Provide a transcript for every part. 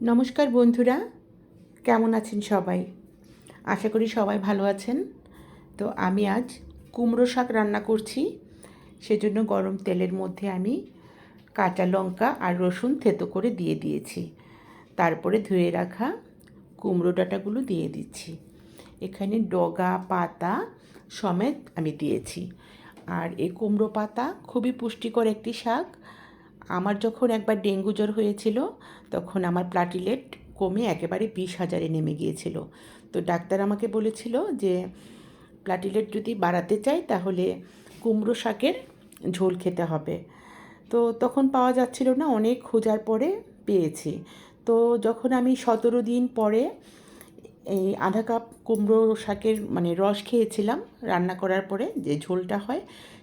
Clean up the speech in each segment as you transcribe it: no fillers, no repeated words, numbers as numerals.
নমস্কার বন্ধুরা, কেমন আছেন সবাই? আশা করি সবাই ভালো আছেন। তো আমি আজ কুমড়ো শাক রান্না করছি। সেজন্য গরম তেলের মধ্যে আমি কাঁচা লঙ্কা আর রসুন থেতো করে দিয়ে দিয়েছি। তারপরে ধুয়ে রাখা কুমড়ো ডাঁটাগুলো দিয়ে দিচ্ছি। এখানে ডগা পাতা সমেত আমি দিয়েছি। আর এই কুমড়ো পাতা খুবই পুষ্টিকর একটি শাক। আমার যখন একবার ডেঙ্গু জ্বর হয়েছিল, তখন আমার প্লাটিলেট কমে একেবারে 20,000-এ নেমে গিয়েছিল। তো ডাক্তার আমাকে বলেছিল যে প্লাটিলেট যদি বাড়াতে চাই তাহলে কুমড়ো শাকের ঝোল খেতে হবে। তো তখন পাওয়া যাচ্ছিল না, অনেক খোঁজার পরে পেয়েছি। তো যখন আমি 17 দিন পরে এই আধা কাপ কুমড়ো শাকের রস খেয়েছিলাম, রান্না করার পরে যে ঝোলটা হয়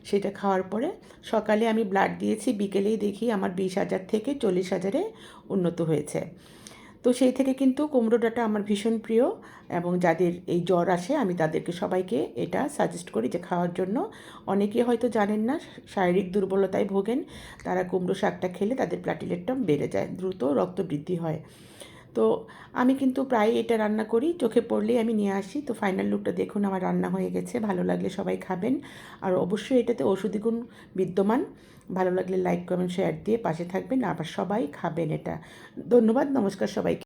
সেটা খাওয়ার পরে সকালে আমি ব্লাড দিয়েছি, বিকেলেই দেখি আমার 20,000 থেকে 40,000-এ উন্নত হয়েছে। তো সেই থেকে কিন্তু কুমড়ো ডাঁটা আমার ভীষণ প্রিয়, এবং যাদের এই জ্বর আসে আমি তাদেরকে সবাইকে এটা সাজেস্ট করি যে খাওয়ার জন্য। অনেকে হয়তো জানেন না, শারীরিক দুর্বলতায় ভোগেন, তারা কুমড়ো শাকটা খেলে তাদের প্লাটিলেটটা বেড়ে যায়, দ্রুত রক্ত বৃদ্ধি হয়। তো আমি কিন্তু প্রায় এটা রান্না করি, চোখে পড়লেই আমি নিয়ে আসি। তো ফাইনাল লুকটা দেখুন, আমার রান্না হয়ে গেছে। ভালো লাগলে সবাই খাবেন, আর অবশ্যই এটাতে ঔষধি গুণ বিদ্যমান। ভালো লাগলে লাইক কমেন্ট শেয়ার দিয়ে পাশে থাকবেন, আবার সবাই খাবেন এটা। ধন্যবাদ, নমস্কার সবাইকে।